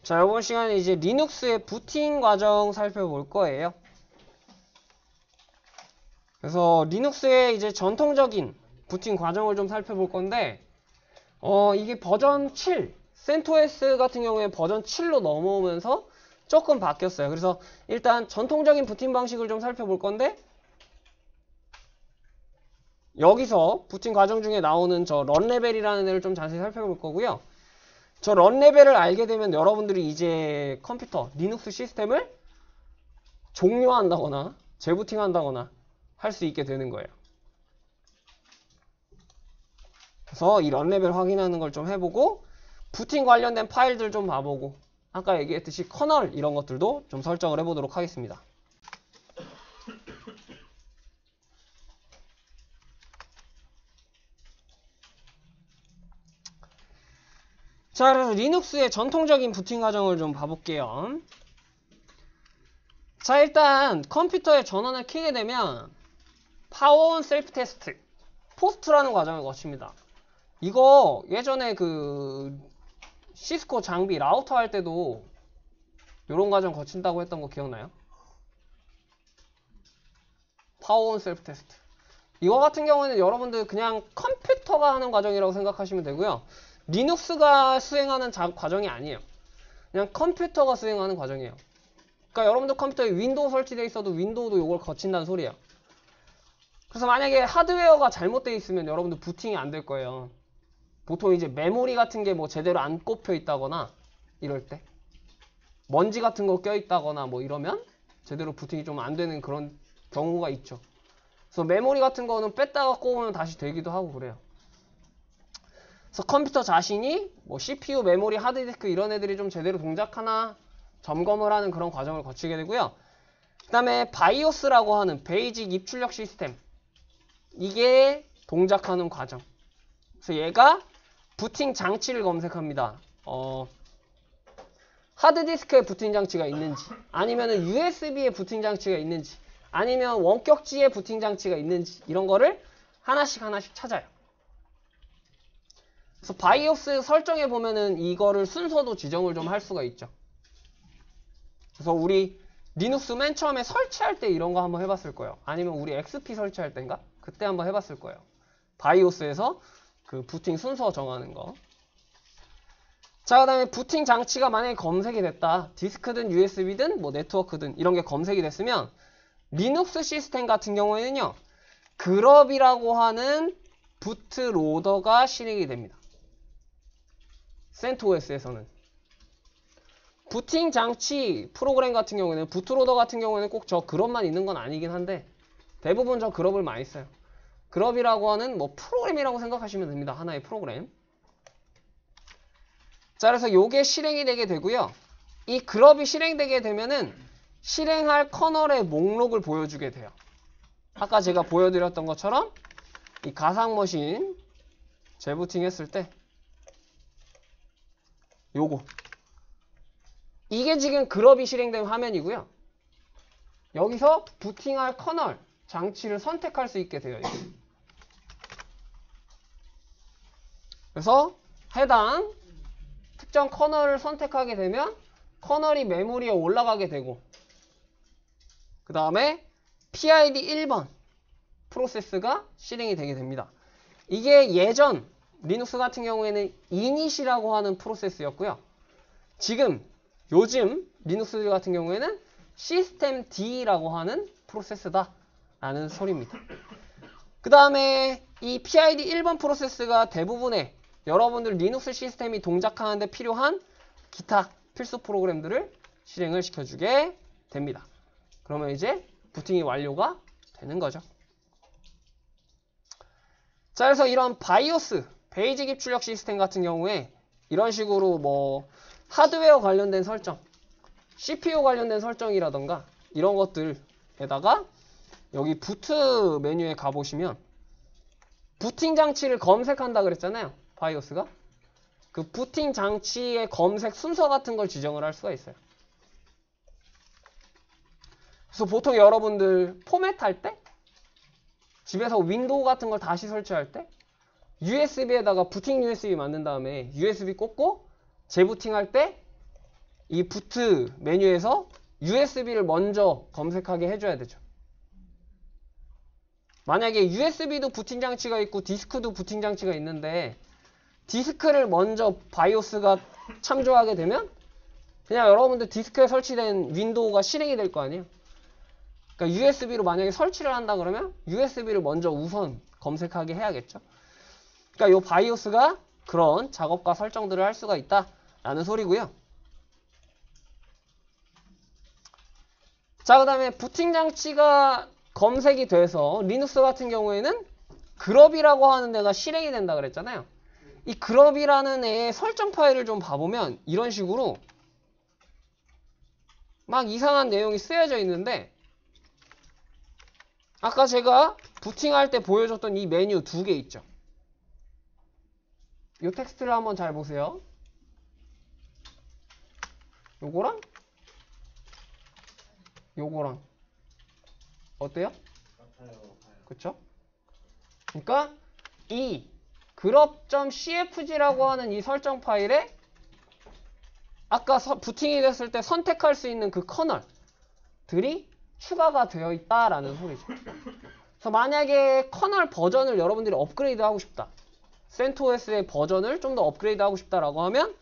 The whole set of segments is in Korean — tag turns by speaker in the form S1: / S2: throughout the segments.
S1: 자, 이번 시간에 이제 리눅스의 부팅 과정 살펴볼 거예요. 그래서 리눅스의 이제 전통적인 부팅 과정을 좀 살펴볼 건데, 이게 버전 7, 센토스 같은 경우에 버전 7로 넘어오면서 조금 바뀌었어요. 그래서 일단 전통적인 부팅 방식을 좀 살펴볼 건데, 여기서 부팅 과정 중에 나오는 저 런 레벨이라는 애를 좀 자세히 살펴볼 거고요. 저 런 레벨을 알게 되면 여러분들이 이제 컴퓨터, 리눅스 시스템을 종료한다거나 재부팅한다거나 할 수 있게 되는 거예요. 그래서 이 런 레벨 확인하는 걸 좀 해보고, 부팅 관련된 파일들 좀 봐보고, 아까 얘기했듯이 커널 이런 것들도 좀 설정을 해보도록 하겠습니다. 자, 그래서 리눅스의 전통적인 부팅 과정을 좀 봐볼게요. 자, 일단 컴퓨터에 전원을 켜게 되면 파워온 셀프 테스트, 포스트라는 과정을 거칩니다. 이거 예전에 그 시스코 장비 라우터 할 때도 이런 과정 거친다고 했던 거 기억나요? 파워온 셀프 테스트. 이거 같은 경우에는 여러분들 그냥 컴퓨터가 하는 과정이라고 생각하시면 되고요. 리눅스가 수행하는 과정이 아니에요. 그냥 컴퓨터가 수행하는 과정이에요. 그러니까 여러분들 컴퓨터에 윈도우 설치되어 있어도 윈도우도 이걸 거친다는 소리예요. 그래서 만약에 하드웨어가 잘못되어 있으면 여러분들 부팅이 안 될 거예요. 보통 이제 메모리 같은 게 뭐 제대로 안 꼽혀 있다거나 이럴 때 먼지 같은 거 껴 있다거나 뭐 이러면 제대로 부팅이 좀 안 되는 그런 경우가 있죠. 그래서 메모리 같은 거는 뺐다가 꼽으면 다시 되기도 하고 그래요. 그래서 컴퓨터 자신이 뭐 CPU, 메모리, 하드디스크 이런 애들이 좀 제대로 동작하나 점검을 하는 그런 과정을 거치게 되고요. 그 다음에 바이오스라고 하는 베이직 입출력 시스템, 이게 동작하는 과정. 그래서 얘가 부팅 장치를 검색합니다. 하드디스크에 부팅 장치가 있는지, 아니면 USB에 부팅 장치가 있는지, 아니면 원격지에 부팅 장치가 있는지, 이런 거를 하나씩 찾아요. 그래서 바이오스 설정해 보면은 이거를 순서도 지정을 좀 할 수가 있죠. 그래서 우리 리눅스 맨 처음에 설치할 때 이런 거 한번 해봤을 거예요. 아니면 우리 XP 설치할 때인가? 그때 한번 해봤을 거예요. 바이오스에서 그 부팅 순서 정하는 거. 자, 그 다음에 부팅 장치가 만약에 검색이 됐다. 디스크든 USB든 뭐 네트워크든 이런 게 검색이 됐으면 리눅스 시스템 같은 경우에는요, 그럽이라고 하는 부트로더가 실행이 됩니다. CentOS에서는. 부팅 장치 프로그램 같은 경우에는, 부트로더 같은 경우에는 꼭 저 그럽만 있는 건 아니긴 한데 대부분 저 그럽을 많이 써요. 그럽이라고 하는 뭐 프로그램이라고 생각하시면 됩니다. 하나의 프로그램. 자, 그래서 요게 실행이 되게 되고요. 이 그럽이 실행되게 되면은 실행할 커널의 목록을 보여주게 돼요. 아까 제가 보여드렸던 것처럼 이 가상머신 재부팅 했을 때 요거, 이게 지금 그럽이 실행된 화면이고요. 여기서 부팅할 커널 장치를 선택할 수 있게 되어 있어요. 그래서 해당 특정 커널을 선택하게 되면 커널이 메모리에 올라가게 되고, 그 다음에 PID 1번 프로세스가 실행이 되게 됩니다. 이게 예전 리눅스 같은 경우에는 이닛이라고 하는 프로세스였고요. 요즘 리눅스 같은 경우에는 시스템 D라고 하는 프로세스다 라는 소리입니다. 그 다음에 이 PID 1번 프로세스가 대부분의 여러분들 리눅스 시스템이 동작하는데 필요한 기타 필수 프로그램들을 실행을 시켜주게 됩니다. 그러면 이제 부팅이 완료가 되는 거죠. 자, 그래서 이런 바이오스, 베이직 입출력 시스템 같은 경우에 이런 식으로 뭐 하드웨어 관련된 설정, CPU 관련된 설정이라던가 이런 것들에다가 여기 부트 메뉴에 가보시면 부팅 장치를 검색한다 그랬잖아요. 바이오스가. 그 부팅 장치의 검색 순서 같은 걸 지정을 할 수가 있어요. 그래서 보통 여러분들 포맷할 때, 집에서 윈도우 같은 걸 다시 설치할 때 USB에다가 부팅 USB 만든 다음에 USB 꽂고 재부팅할 때 이 부트 메뉴에서 USB를 먼저 검색하게 해줘야 되죠. 만약에 USB도 부팅 장치가 있고 디스크도 부팅 장치가 있는데 디스크를 먼저 바이오스가 참조하게 되면 그냥 여러분들 디스크에 설치된 윈도우가 실행이 될 거 아니에요. 그러니까 USB로 만약에 설치를 한다 그러면 USB를 먼저 우선 검색하게 해야겠죠. 그러니까 이 바이오스가 그런 작업과 설정들을 할 수가 있다라는 소리고요. 자, 그 다음에 부팅 장치가 검색이 돼서 리눅스 같은 경우에는 그럽이라고 하는 데가 실행이 된다 그랬잖아요. 이 그럽이라는 애의 설정 파일을 좀 봐보면 이런 식으로 막 이상한 내용이 쓰여져 있는데 아까 제가 부팅할 때 보여줬던 이 메뉴 두 개 있죠. 이 텍스트를 한번 잘 보세요. 요거랑 요거랑 어때요? 그쵸? 그러니까 이 grub.cfg라고 하는 이 설정 파일에 아까 부팅이 됐을 때 선택할 수 있는 그 커널들이 추가가 되어 있다라는 소리죠. 그래서 만약에 커널 버전을 여러분들이 업그레이드 하고 싶다. CentOS의 버전을 좀 더 업그레이드 하고 싶다라고 하면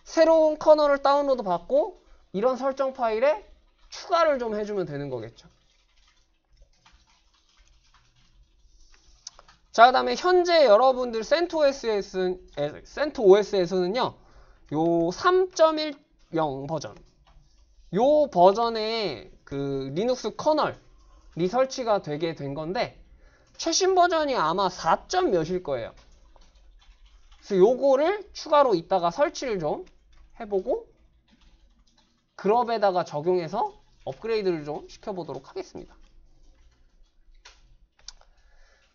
S1: 새로운 커널을 다운로드 받고 이런 설정 파일에 추가를 좀 해주면 되는 거겠죠. 자, 그 다음에 현재 여러분들 CentOS에서는요, 요 3.10 버전, 요 버전의 그 리눅스 커널이 설치가 되게 된 건데, 최신 버전이 아마 4. 몇일 거예요. 그래서 요거를 추가로 이따가 설치를 좀 해보고, 그럽에다가 적용해서 업그레이드를 좀 시켜보도록 하겠습니다.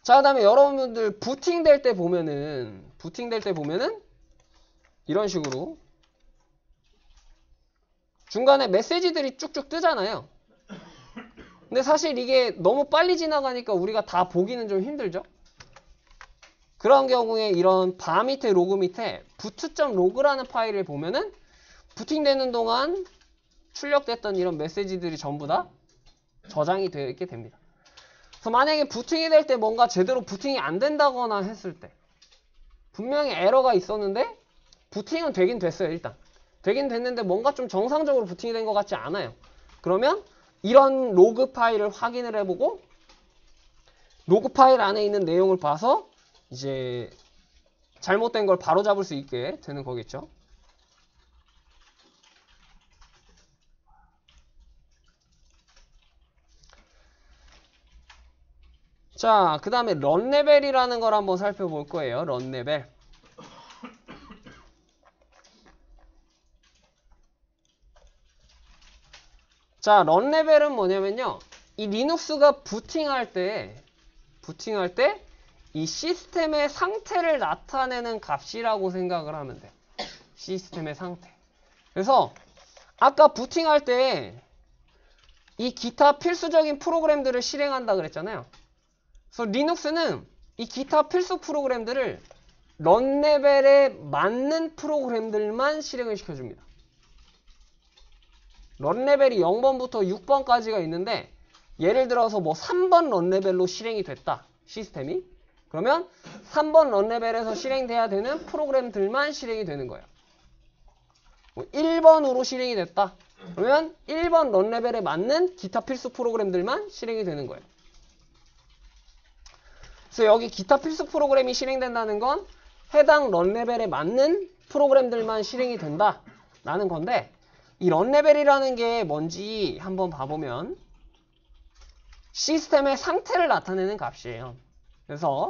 S1: 자, 그 다음에 여러분들 부팅될 때 보면은 이런 식으로 중간에 메시지들이 쭉쭉 뜨잖아요. 근데 사실 이게 너무 빨리 지나가니까 우리가 다 보기는 좀 힘들죠. 그런 경우에 이런 바 밑에 로그 밑에 부트.log라는 파일을 보면은 부팅되는 동안 출력됐던 이런 메시지들이 전부 다 저장이 되어 있게 됩니다. 그래서 만약에 부팅이 될 때 뭔가 제대로 부팅이 안 된다거나 했을 때 분명히 에러가 있었는데 부팅은 되긴 됐어요. 일단 되긴 됐는데 뭔가 좀 정상적으로 부팅이 된 것 같지 않아요. 그러면 이런 로그 파일을 확인을 해보고 로그 파일 안에 있는 내용을 봐서 이제 잘못된 걸 바로잡을 수 있게 되는 거겠죠. 자, 그 다음에 런 레벨이라는 걸 한번 살펴볼 거예요. 런 레벨. 자, 런 레벨은 뭐냐면요. 이 리눅스가 부팅할 때 이 시스템의 상태를 나타내는 값이라고 생각을 하면 돼요. 시스템의 상태. 그래서 아까 부팅할 때 이 기타 필수적인 프로그램들을 실행한다 그랬잖아요. 그래서 리눅스는 이 기타 필수 프로그램들을 런 레벨에 맞는 프로그램들만 실행을 시켜줍니다. 런 레벨이 0번부터 6번까지가 있는데 예를 들어서 뭐 3번 런 레벨로 실행이 됐다. 시스템이. 그러면 3번 런 레벨에서 실행돼야 되는 프로그램들만 실행이 되는 거예요. 뭐 1번으로 실행이 됐다. 그러면 1번 런 레벨에 맞는 기타 필수 프로그램들만 실행이 되는 거예요. 그래서 여기 기타 필수 프로그램이 실행된다는 건 해당 런 레벨에 맞는 프로그램들만 실행이 된다라는 건데 이 런 레벨이라는 게 뭔지 한번 봐보면 시스템의 상태를 나타내는 값이에요. 그래서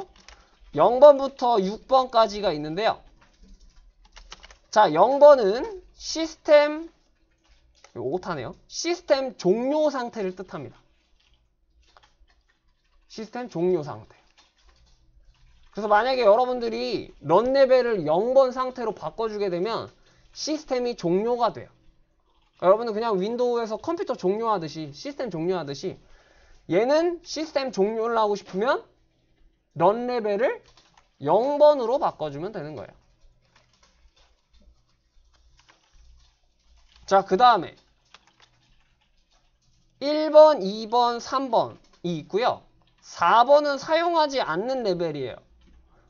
S1: 0번부터 6번까지가 있는데요. 자, 0번은 시스템 오타네요. 시스템 종료 상태를 뜻합니다. 시스템 종료 상태. 그래서 만약에 여러분들이 런 레벨을 0번 상태로 바꿔주게 되면 시스템이 종료가 돼요. 그러니까 여러분들 그냥 윈도우에서 컴퓨터 종료하듯이 시스템 종료하듯이 얘는 시스템 종료를 하고 싶으면 런 레벨을 0번으로 바꿔주면 되는 거예요. 자, 그 다음에 1번, 2번, 3번이 있고요. 4번은 사용하지 않는 레벨이에요.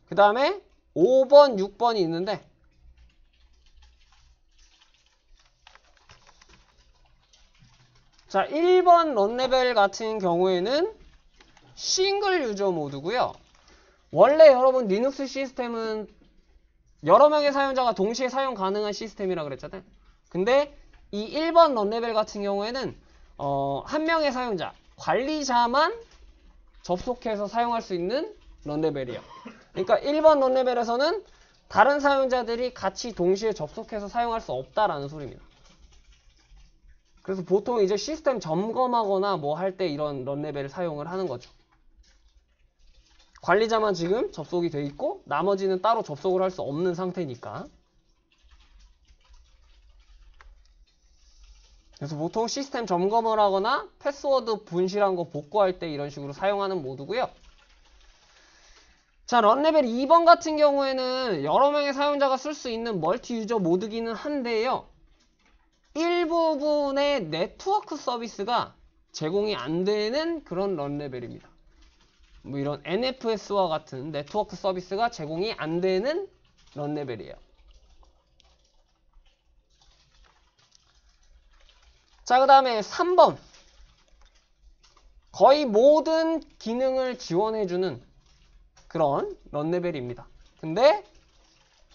S1: 그 다음에 5번, 6번이 있는데 자, 1번 런레벨 같은 경우에는 싱글 유저 모드고요. 원래 여러분 리눅스 시스템은 여러 명의 사용자가 동시에 사용 가능한 시스템이라 그랬잖아요. 근데 이 1번 런레벨 같은 경우에는 한 명의 사용자, 관리자만 접속해서 사용할 수 있는 런레벨이에요. 그러니까 1번 런레벨에서는 다른 사용자들이 같이 동시에 접속해서 사용할 수 없다라는 소리입니다. 그래서 보통 이제 시스템 점검하거나 뭐 할 때 이런 런레벨을 사용을 하는 거죠. 관리자만 지금 접속이 돼 있고 나머지는 따로 접속을 할 수 없는 상태니까. 그래서 보통 시스템 점검을 하거나 패스워드 분실한 거 복구할 때 이런 식으로 사용하는 모드고요. 자, 런레벨 2번 같은 경우에는 여러 명의 사용자가 쓸 수 있는 멀티 유저 모드기는 한데요. 일부분의 네트워크 서비스가 제공이 안 되는 그런 런레벨입니다. 뭐 이런 NFS와 같은 네트워크 서비스가 제공이 안 되는 런레벨이에요. 자, 그 다음에 3번. 거의 모든 기능을 지원해주는 그런 런레벨입니다. 근데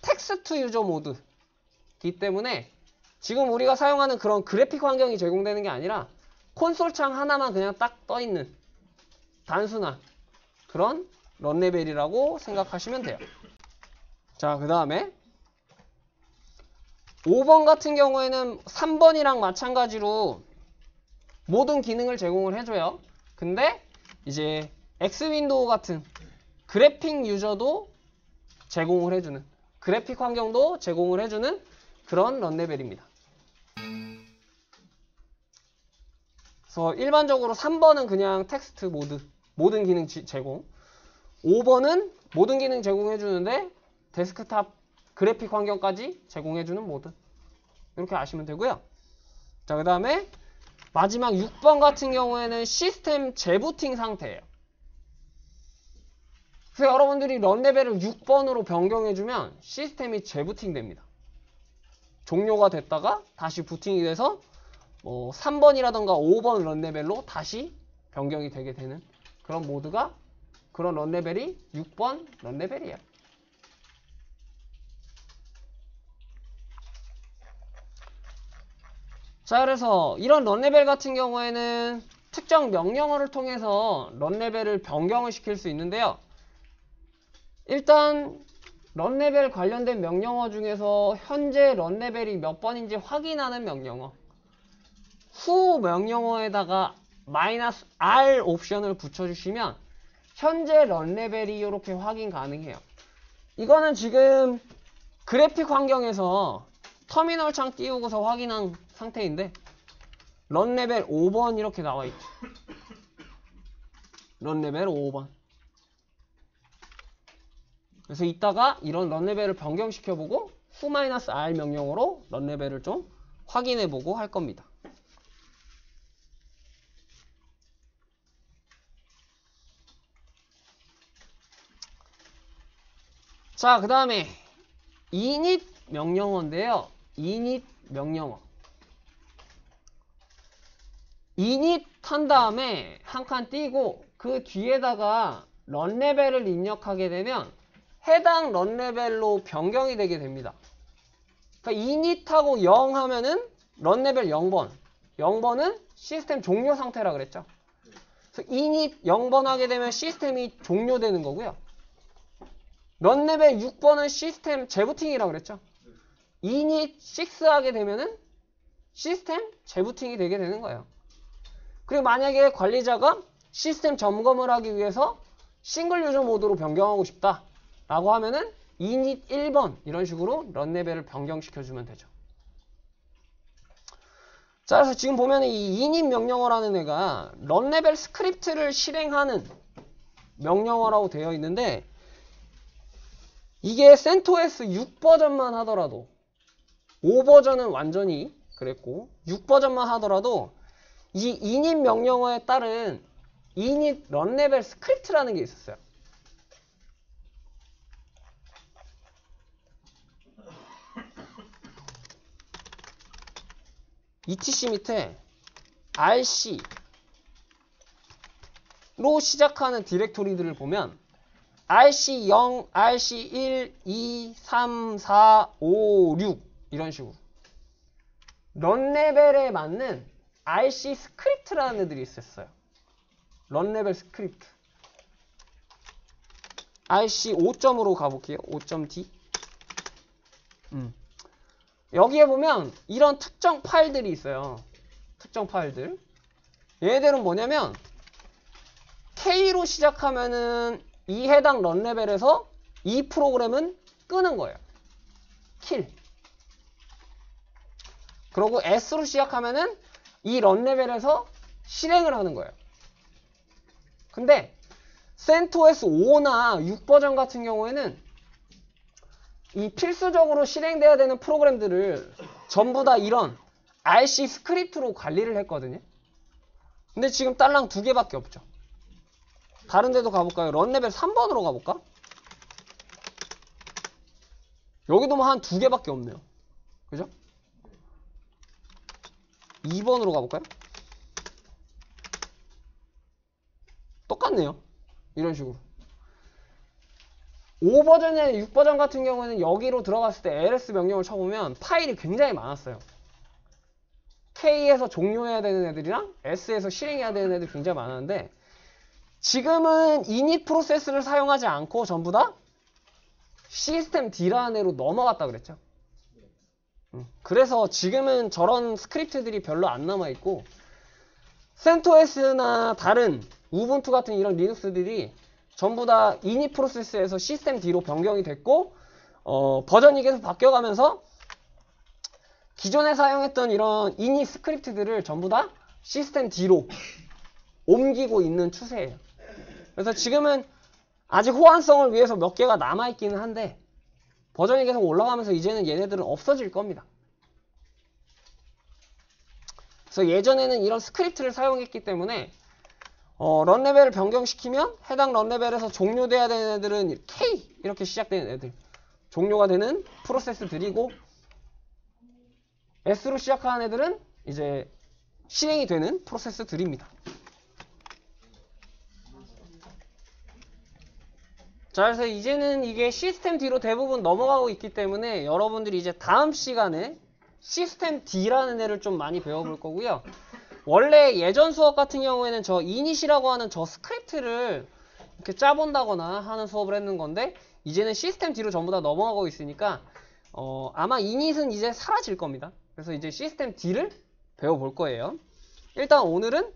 S1: 텍스트 유저 모드이기 때문에 지금 우리가 사용하는 그런 그래픽 환경이 제공되는 게 아니라 콘솔 창 하나만 그냥 딱 떠있는 단순한 그런 런레벨이라고 생각하시면 돼요. 자, 그 다음에 5번 같은 경우에는 3번이랑 마찬가지로 모든 기능을 제공을 해줘요. 근데 이제 엑스윈도우 같은 그래픽 유저도 제공을 해주는, 그래픽 환경도 제공을 해주는 그런 런레벨입니다. 그래서 일반적으로 3번은 그냥 텍스트 모드, 모든 기능 제공, 5번은 모든 기능 제공해주는데 데스크탑 그래픽 환경까지 제공해주는 모드, 이렇게 아시면 되고요. 자, 그 다음에 마지막 6번 같은 경우에는 시스템 재부팅 상태예요. 그래서 여러분들이 런레벨을 6번으로 변경해주면 시스템이 재부팅 됩니다. 종료가 됐다가 다시 부팅이 돼서 3번이라던가 5번 런레벨로 다시 변경이 되게 되는 그런 모드가, 그런 런레벨이 6번 런레벨이에요. 자, 그래서 이런 런레벨 같은 경우에는 특정 명령어를 통해서 런레벨을 변경을 시킬 수 있는데요. 일단 런레벨 관련된 명령어 중에서 현재 런레벨이 몇 번인지 확인하는 명령어, 후 명령어에다가 -r 옵션을 붙여주시면 현재 런레벨이 이렇게 확인 가능해요. 이거는 지금 그래픽 환경에서 터미널 창 띄우고서 확인한 상태인데 런레벨 5번 이렇게 나와있죠. 런레벨 5번. 그래서 이따가 이런 런레벨을 변경시켜보고 후 -r 명령어로 런레벨을 좀 확인해보고 할 겁니다. 자, 그 다음에 init 명령어인데요. init 명령어. init 한 다음에 한 칸 띄고 그 뒤에다가 런레벨을 입력하게 되면 해당 런레벨로 변경이 되게 됩니다. 그러니까 init하고 0 하면은 런레벨 0번. 0번은 시스템 종료 상태라 그랬죠. 그래서 init 0번 하게 되면 시스템이 종료되는 거고요. 런레벨 6번은 시스템 재부팅이라고 그랬죠. init 6 하게 되면은 시스템 재부팅이 되게 되는 거예요. 그리고 만약에 관리자가 시스템 점검을 하기 위해서 싱글 유저 모드로 변경하고 싶다 라고 하면은 init 1번 이런 식으로 런레벨을 변경시켜주면 되죠. 자, 그래서 지금 보면 이 init 명령어라는 애가 런레벨 스크립트를 실행하는 명령어라고 되어 있는데 이게 CentOS 6 버전만 하더라도 5버전은 완전히 그랬고 6버전만 하더라도 이 init 명령어에 따른 init run 레벨 스크립트라는 게 있었어요. etc 밑에 rc로 시작하는 디렉토리들을 보면 rc0, rc1, 2, 3, 4, 5, 6 이런 식으로 런 레벨에 맞는 rc 스크립트라는 애들이 있었어요. 런 레벨 스크립트. rc 5점으로 가볼게요. 5.d. 여기에 보면 이런 특정 파일들이 있어요. 특정 파일들. 얘네들은 뭐냐면 K로 시작하면은 이 해당 런 레벨에서 이 프로그램은 끄는 거예요. 킬. 그리고 S로 시작하면은 이 런 레벨에서 실행을 하는 거예요. 근데 CentOS 5나 6버전 같은 경우에는 이 필수적으로 실행돼야 되는 프로그램들을 전부 다 이런 RC 스크립트로 관리를 했거든요. 근데 지금 딸랑 2개밖에 없죠. 다른 데도 가볼까요? 런 레벨 3번으로 가볼까? 여기도 뭐 한 2개밖에 없네요. 그죠? 2번으로 가볼까요? 똑같네요. 이런 식으로. 5버전이나 6버전 같은 경우에는 여기로 들어갔을 때 ls 명령을 쳐보면 파일이 굉장히 많았어요. K에서 종료해야 되는 애들이랑 S에서 실행해야 되는 애들이 굉장히 많았는데 지금은 init 프로세스를 사용하지 않고 전부 다 시스템 D라는 애로 넘어갔다 그랬죠. 그래서 지금은 저런 스크립트들이 별로 안 남아있고 CentOS나 다른 우분투 같은 이런 리눅스들이 전부 다 init 프로세스에서 시스템 D로 변경이 됐고 버전이 계속 바뀌어가면서 기존에 사용했던 이런 init 스크립트들을 전부 다 시스템 D로 옮기고 있는 추세예요. 그래서 지금은 아직 호환성을 위해서 몇 개가 남아있기는 한데 버전이 계속 올라가면서 이제는 얘네들은 없어질 겁니다. 그래서 예전에는 이런 스크립트를 사용했기 때문에 런 레벨을 변경시키면 해당 런 레벨에서 종료돼야 되는 애들은 K 이렇게 시작되는 애들 종료가 되는 프로세스들이고 S로 시작하는 애들은 이제 실행이 되는 프로세스들입니다. 자, 그래서 이제는 이게 시스템 D로 대부분 넘어가고 있기 때문에 여러분들이 이제 다음 시간에 시스템 D라는 애를 좀 많이 배워볼 거고요. 원래 예전 수업 같은 경우에는 저 init이라고 하는 저 스크립트를 이렇게 짜본다거나 하는 수업을 했는 건데 이제는 시스템 D로 전부 다 넘어가고 있으니까 아마 init은 이제 사라질 겁니다. 그래서 이제 시스템 D를 배워볼 거예요. 일단 오늘은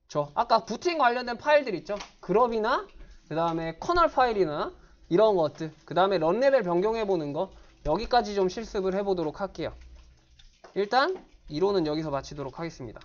S1: 저 아까 부팅 관련된 파일들 있죠. 그룹이나 그 다음에 커널 파일이나 이런 것들 그 다음에 런 레벨 변경해보는 거 여기까지 좀 실습을 해보도록 할게요. 일단 이론은 여기서 마치도록 하겠습니다.